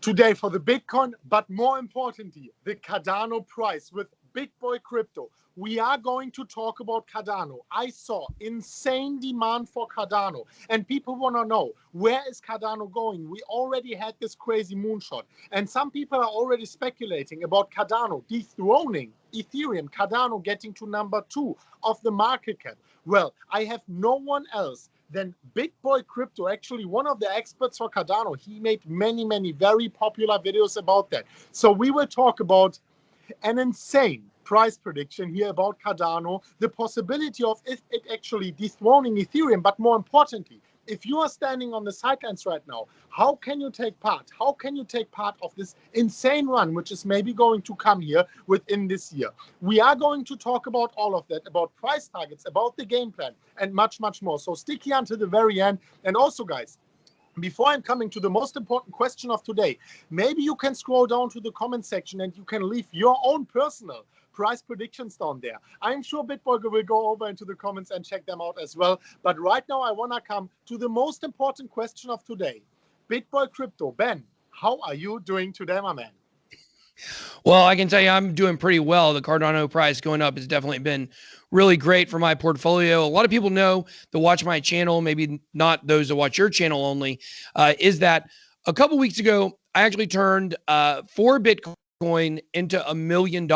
today for the Bitcoin, but more importantly, the Cardano price with Big Boy Crypto. We are going to talk about Cardano. I saw insane demand for Cardano, and people want to know, where is Cardano going? We already had this crazy moonshot, and some people are already speculating about Cardano dethroning Ethereum, Cardano getting to number 2 of the market cap. Well, I have no one else than Big Boy Crypto, actually one of the experts for Cardano. He made many very popular videos about that. So we will talk about an insane price prediction here about Cardano, the possibility of it actually dethroning Ethereum, but more importantly, if you are standing on the sidelines right now, how can you take part? How can you take part of this insane run, which is maybe going to come here within this year? We are going to talk about all of that, about price targets, about the game plan, and much more. So stick here until the very end. And also, guys, before I'm coming to the most important question of today, maybe you can scroll down to the comment section and you can leave your own personal price predictions down there. I'm sure BitBoy will go over into the comments and check them out as well. But right now, I want to come to the most important question of today. BitBoy Crypto, Ben, how are you doing today, my man? Well, I can tell you I'm doing pretty well. The Cardano price going up has definitely been really great for my portfolio. A lot of people know that watch my channel, maybe not those that watch your channel only, is that a couple weeks ago, I actually turned 4 Bitcoin into $1 million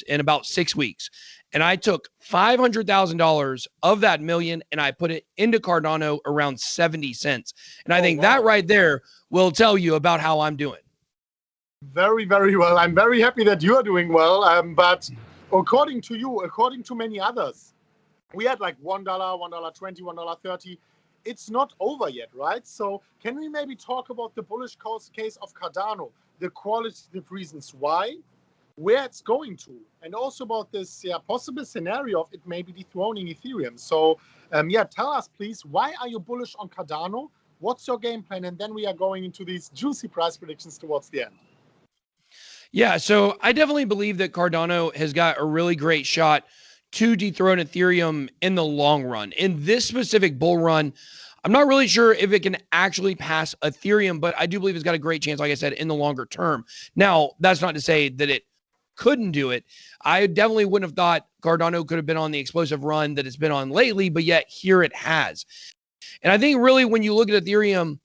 in about 6 weeks. And I took $500,000 of that million and I put it into Cardano around 70 cents. And I think that right there will tell you about how I'm doing. Very well. I'm very happy that you are doing well. But according to you, according to many others, we had like $1, $1.20, $1.30. It's not over yet, right? So can we maybe talk about the bullish case of Cardano, the qualitative reasons why, where it's going to, and also about this possible scenario of it maybe dethroning Ethereum. So tell us, please, why are you bullish on Cardano? What's your game plan? And then we are going into these juicy price predictions towards the end. Yeah, so I definitely believe that Cardano has got a really great shot to dethrone Ethereum in the long run. In this specific bull run, I'm not really sure if it can actually pass Ethereum, but I do believe it's got a great chance, like I said, in the longer term. Now, that's not to say that it couldn't do it. I definitely wouldn't have thought Cardano could have been on the explosive run that it's been on lately, but yet here it has. And I think really when you look at Ethereum,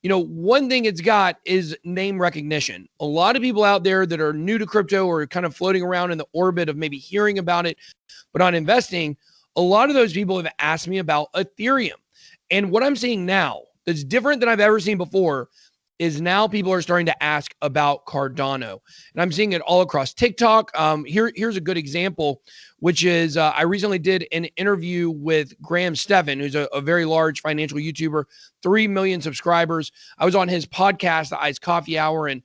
you know, one thing it's got is name recognition. A lot of people out there that are new to crypto or kind of floating around in the orbit of maybe hearing about it, but not investing, a lot of those people have asked me about Ethereum. And what I'm seeing now that's different than I've ever seen before is now people are starting to ask about Cardano. And I'm seeing it all across TikTok. Here's a good example, which is I recently did an interview with Graham Stephan, who's a very large financial YouTuber, 3 million subscribers. I was on his podcast, The Iced Coffee Hour, and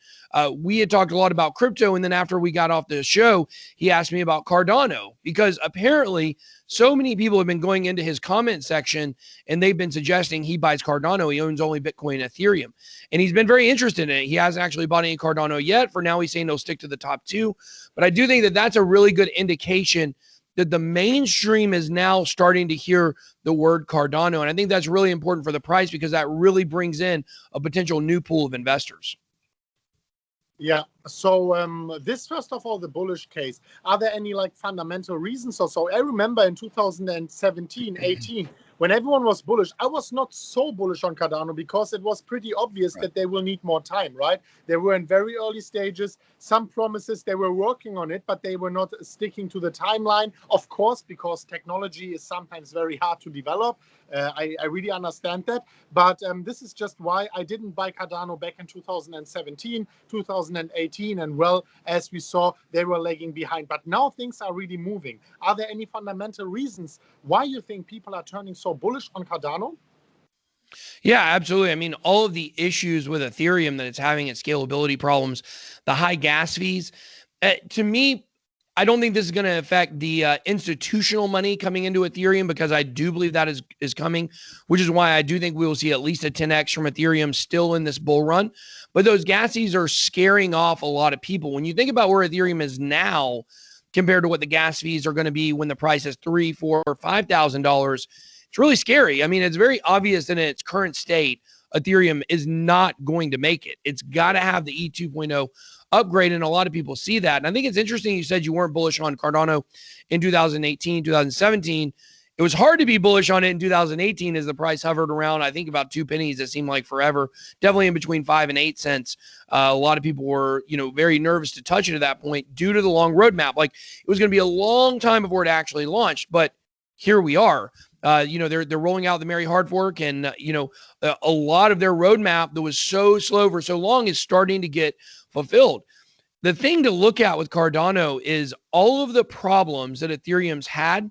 we had talked a lot about crypto. And then after we got off the show, he asked me about Cardano because apparently so many people have been going into his comment section and they've been suggesting he buys Cardano. He owns only Bitcoin and Ethereum. And he's been very interested in it. He hasn't actually bought any Cardano yet. For now, he's saying he'll stick to the top 2. But I do think that that's a really good indication that the mainstream is now starting to hear the word Cardano. And I think that's really important for the price because that really brings in a potential new pool of investors. Yeah. So this, first of all, the bullish case, are there any like fundamental reasons or so? I remember in 2017, 18, when everyone was bullish, I was not so bullish on Cardano because it was pretty obvious that they will need more time, right? They were in very early stages. Some promises, they were working on it, but they were not sticking to the timeline, of course, because technology is sometimes very hard to develop. I really understand that. But this is just why I didn't buy Cardano back in 2017, 2018. And well, as we saw, they were lagging behind. But now things are really moving. Are there any fundamental reasons why you think people are turning so bullish on Cardano? Yeah, absolutely. I mean, all of the issues with Ethereum that it's having, its scalability problems, the high gas fees, to me, I don't think this is going to affect the institutional money coming into Ethereum because I do believe that is coming, which is why I do think we will see at least a 10x from Ethereum still in this bull run. But those gas fees are scaring off a lot of people. When you think about where Ethereum is now compared to what the gas fees are going to be when the price is $3,000, $4,000, or $5,000, it's really scary. I mean, it's very obvious in its current state Ethereum is not going to make it. It's got to have the E2.0 upgrade, and a lot of people see that. And I think it's interesting you said you weren't bullish on Cardano in 2018, 2017. It was hard to be bullish on it in 2018 as the price hovered around, I think, about 2 pennies. It seemed like forever, definitely in between 5 and 8 cents. A lot of people were, very nervous to touch it at that point due to the long roadmap. Like, it was going to be a long time before it actually launched, but here we are. They're rolling out the Mary hard fork, and a lot of their roadmap that was so slow for so long is starting to get fulfilled. The thing to look at with Cardano is all of the problems that Ethereum's had.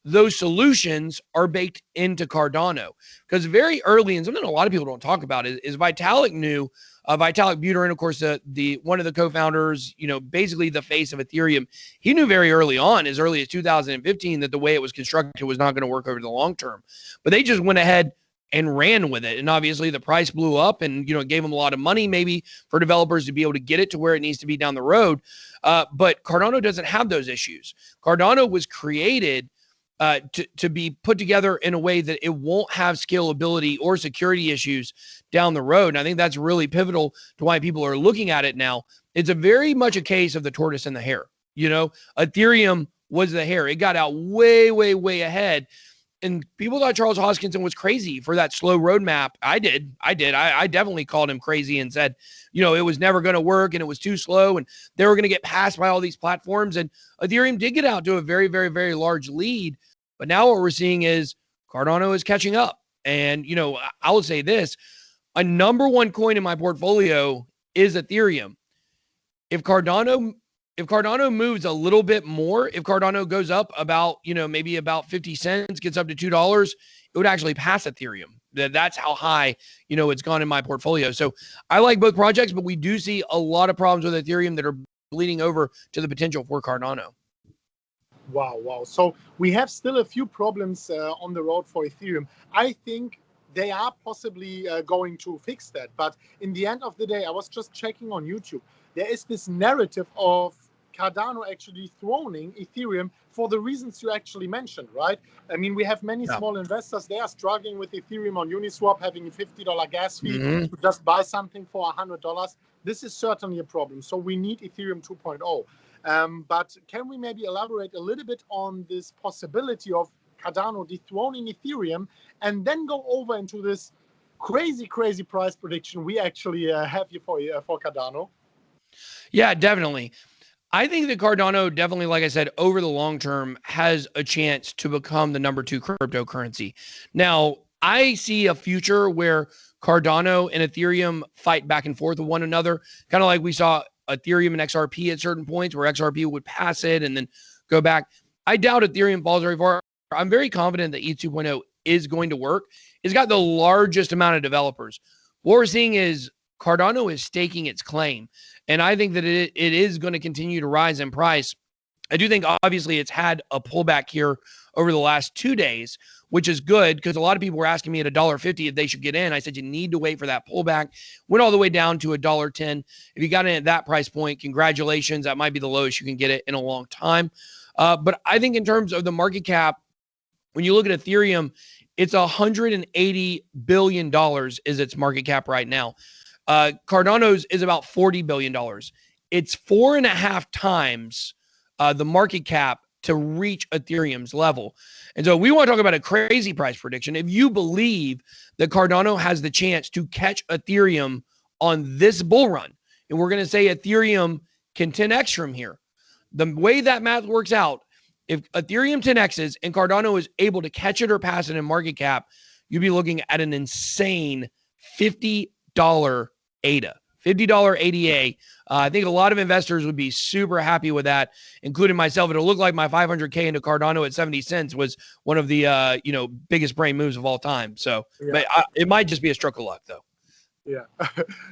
Those solutions are baked into Cardano, because very early, and something a lot of people don't talk about is Vitalik knew, Vitalik Buterin, of course, the one of the co-founders, basically the face of Ethereum. He knew very early on, as early as 2015, that the way it was constructed was not going to work over the long term. But they just went ahead and ran with it. And obviously the price blew up, and, it gave them a lot of money maybe for developers to be able to get it to where it needs to be down the road. But Cardano doesn't have those issues. Cardano was created to be put together in a way that it won't have scalability or security issues down the road. And I think that's really pivotal to why people are looking at it now. It's a very much a case of the tortoise and the hare. Ethereum was the hare. It got out way, way, way ahead. And people thought Charles Hoskinson was crazy for that slow roadmap. I did. I definitely called him crazy and said, it was never going to work and it was too slow and they were going to get passed by all these platforms. And Ethereum did get out to a very, very, very large lead. But now what we're seeing is Cardano is catching up. And, I will say this, a number one coin in my portfolio is Ethereum. If Cardano moves a little bit more, if Cardano goes up about, maybe about 50 cents, gets up to $2, it would actually pass Ethereum. That's how high, it's gone in my portfolio. So I like both projects, but we do see a lot of problems with Ethereum that are bleeding over to the potential for Cardano. Wow. So we have still a few problems on the road for Ethereum. I think they are possibly going to fix that. But in the end of the day, I was just checking on YouTube. There is this narrative of Cardano actually dethroning Ethereum for the reasons you actually mentioned, right? I mean, we have many small investors. They are struggling with Ethereum on Uniswap, having a $50 gas fee to just buy something for $100. This is certainly a problem. So we need Ethereum 2.0. But can we maybe elaborate a little bit on this possibility of Cardano dethroning Ethereum and then go over into this crazy price prediction we actually have here for Cardano? Yeah, definitely. I think that Cardano definitely, like I said, over the long term has a chance to become the number 2 cryptocurrency. Now, I see a future where Cardano and Ethereum fight back and forth with one another, kind of like we saw Ethereum and XRP at certain points where XRP would pass it and then go back. I doubt Ethereum falls very far. I'm very confident that E2.0 is going to work. It's got the largest amount of developers. What we're seeing is Cardano is staking its claim. And I think that it is going to continue to rise in price. I do think, obviously, it's had a pullback here over the last 2 days, which is good because a lot of people were asking me at $1.50 if they should get in. I said, you need to wait for that pullback. Went all the way down to $1.10. If you got in at that price point, congratulations. That might be the lowest you can get it in a long time. But I think in terms of the market cap, when you look at Ethereum, it's $180 billion is its market cap right now. Cardano's is about $40 billion. It's 4.5 times the market cap to reach Ethereum's level. And so we want to talk about a crazy price prediction. If you believe that Cardano has the chance to catch Ethereum on this bull run, and we're going to say Ethereum can 10x from here, the way that math works out, if Ethereum 10x's and Cardano is able to catch it or pass it in market cap, you'd be looking at an insane $50 ADA. $50 ADA. I think a lot of investors would be super happy with that, including myself. It'll look like my 500K into Cardano at 70 cents was one of the biggest brain moves of all time. So but it might just be a stroke of luck, though. Yeah,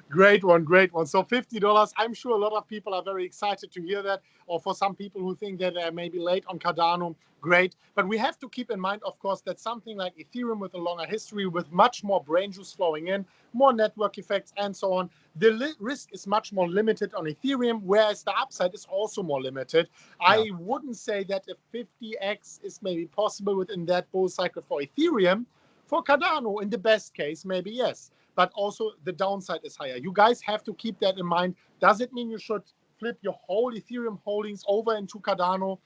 great one. So $50, I'm sure a lot of people are very excited to hear that, or for some people who think that they're maybe late on Cardano, great. But we have to keep in mind, of course, that something like Ethereum with a longer history, with much more brain juice flowing in, more network effects and so on, the risk is much more limited on Ethereum, whereas the upside is also more limited. Yeah. I wouldn't say that a 50x is maybe possible within that bull cycle for Ethereum, For Cardano, in the best case, maybe yes, but also the downside is higher. You guys have to keep that in mind. Does it mean you should flip your whole Ethereum holdings over into Cardano?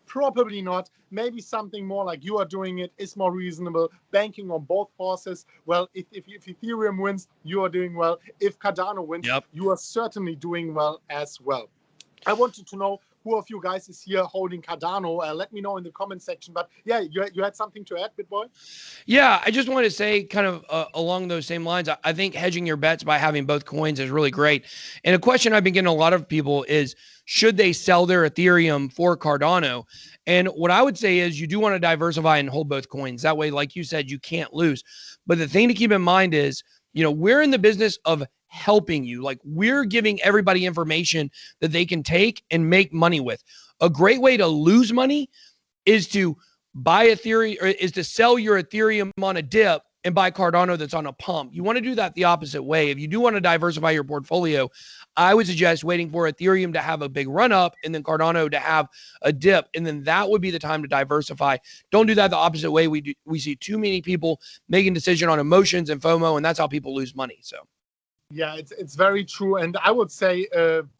Probably not. Maybe something more like you are doing it is more reasonable. Banking on both horses. Well, if Ethereum wins, you are doing well. If Cardano wins, you are certainly doing well as well. I wanted to know who of you guys is here holding Cardano. Let me know in the comment section. But yeah, you had something to add, BitBoy? Yeah, I just want to say kind of along those same lines, I think hedging your bets by having both coins is really great. And a question I've been getting a lot of people is, should they sell their Ethereum for Cardano? And what I would say is you do want to diversify and hold both coins. That way, like you said, you can't lose. But the thing to keep in mind is, we're in the business of helping you. Like, we're giving everybody information that they can take and make money with. A great way to lose money is to buy Ethereum, or is to sell your Ethereum on a dip and buy Cardano that's on a pump. You want to do that the opposite way. If you do want to diversify your portfolio, I would suggest waiting for Ethereum to have a big run up and then Cardano to have a dip. And then that would be the time to diversify. Don't do that the opposite way. We see too many people making decisions on emotions and FOMO, and that's how people lose money. So. Yeah, it's very true. And I would say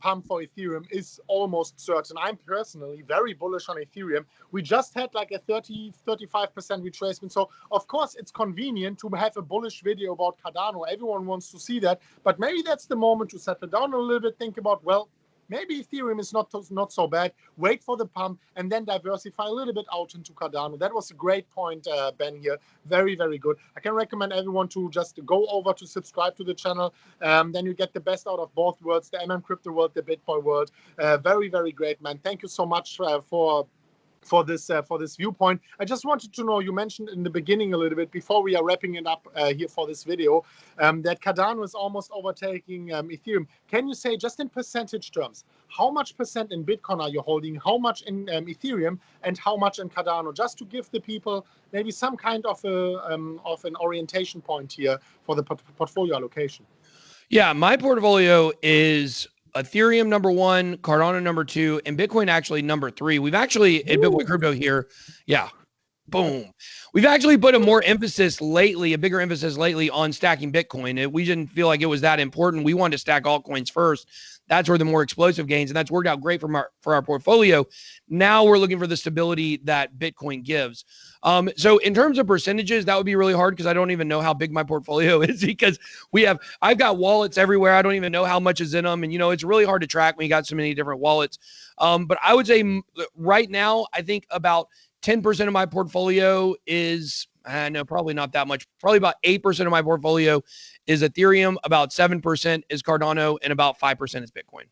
pump for Ethereum is almost certain. I'm personally very bullish on Ethereum. We just had like a 35% retracement. So, of course, it's convenient to have a bullish video about Cardano. Everyone wants to see that. But maybe that's the moment to settle down a little bit, think about, well, maybe Ethereum is not so bad. Wait for the pump and then diversify a little bit out into Cardano. That was a great point, Ben, here. Very, very good. I can recommend everyone to just go over to subscribe to the channel. Then you get the best out of both worlds, the MMCrypto world, the BitBoy world. Very, very great, man. Thank you so much for this viewpoint. I just wanted to know, you mentioned in the beginning a little bit before we are wrapping it up here for this video, that Cardano is almost overtaking Ethereum. Can you say, just in percentage terms, how much percent in Bitcoin are you holding, how much in Ethereum, and how much in Cardano, just to give the people maybe some kind of an orientation point here for the portfolio allocation? Yeah, my portfolio is Ethereum number 1, Cardano number 2, and Bitcoin actually number 3. We've actually, at Bitcoin Crypto here, boom. We've actually put a bigger emphasis lately on stacking Bitcoin. We didn't feel like it was that important. We wanted to stack altcoins first. That's where the more explosive gains, and that's worked out great for our portfolio. Now we're looking for the stability that Bitcoin gives. So in terms of percentages, that would be really hard because I don't even know how big my portfolio is, because I've got wallets everywhere. I don't even know how much is in them. And, it's really hard to track when you got so many different wallets. But I would say right now, I think about 10% of my portfolio is, no, probably not that much. Probably about 8% of my portfolio is Ethereum, about 7% is Cardano, and about 5% is Bitcoin.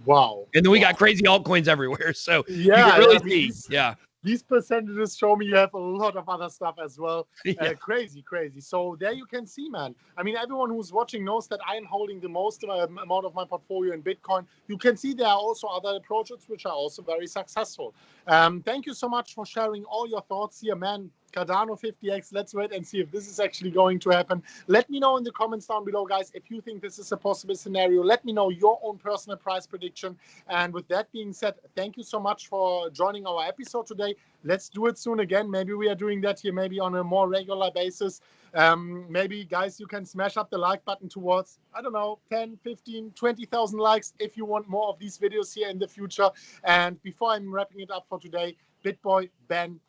Wow. And then we got crazy altcoins everywhere. So yeah, you can really see. These percentages show me you have a lot of other stuff as well. Yeah. Crazy. So there you can see, man. I mean, everyone who's watching knows that I am holding the most amount of my portfolio in Bitcoin. You can see there are also other projects which are also very successful. Thank you so much for sharing all your thoughts here, man. Cardano 50x, let's wait and see if this is actually going to happen. Let me know in the comments down below, guys, if you think this is a possible scenario. Let me know your own personal price prediction. And with that being said, thank you so much for joining our episode today. Let's do it soon again. Maybe we are doing that here, maybe on a more regular basis. Maybe, guys, you can smash up the like button towards, I don't know, 10, 15, 20,000 likes if you want more of these videos here in the future. And before I'm wrapping it up for today, BitBoy, Ben,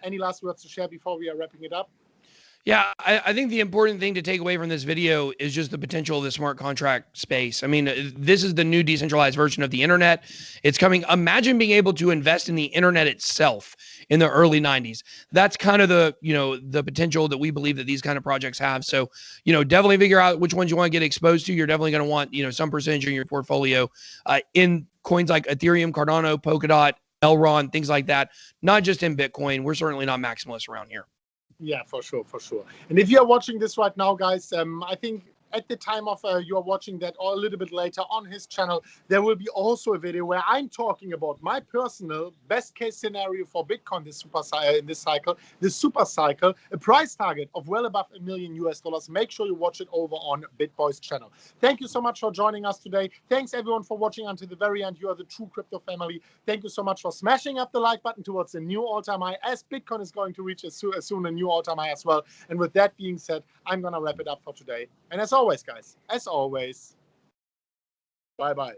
any last words to share before we are wrapping it up? Yeah, I think the important thing to take away from this video is just the potential of the smart contract space. I mean, this is the new decentralized version of the internet. It's coming. Imagine being able to invest in the internet itself in the early 90s. That's kind of the potential that we believe that these kind of projects have. So, definitely figure out which ones you want to get exposed to. You're definitely going to want, some percentage in your portfolio in coins like Ethereum, Cardano, Polkadot, Elrond, things like that. Not just in Bitcoin. We're certainly not maximalists around here. Yeah, for sure. And if you're watching this right now, guys, I think at the time of you are watching that, or a little bit later on his channel, there will be also a video where I'm talking about my personal best case scenario for Bitcoin in this cycle, this super cycle, a price target of well above $1 million US. Make sure you watch it over on BitBoy's channel. Thank you so much for joining us today. Thanks everyone for watching until the very end. You are the true crypto family. Thank you so much for smashing up the like button towards the new all-time high, as Bitcoin is going to reach as soon a new all-time high as well. And with that being said, I'm going to wrap it up for today. And as always, guys, as always, bye-bye.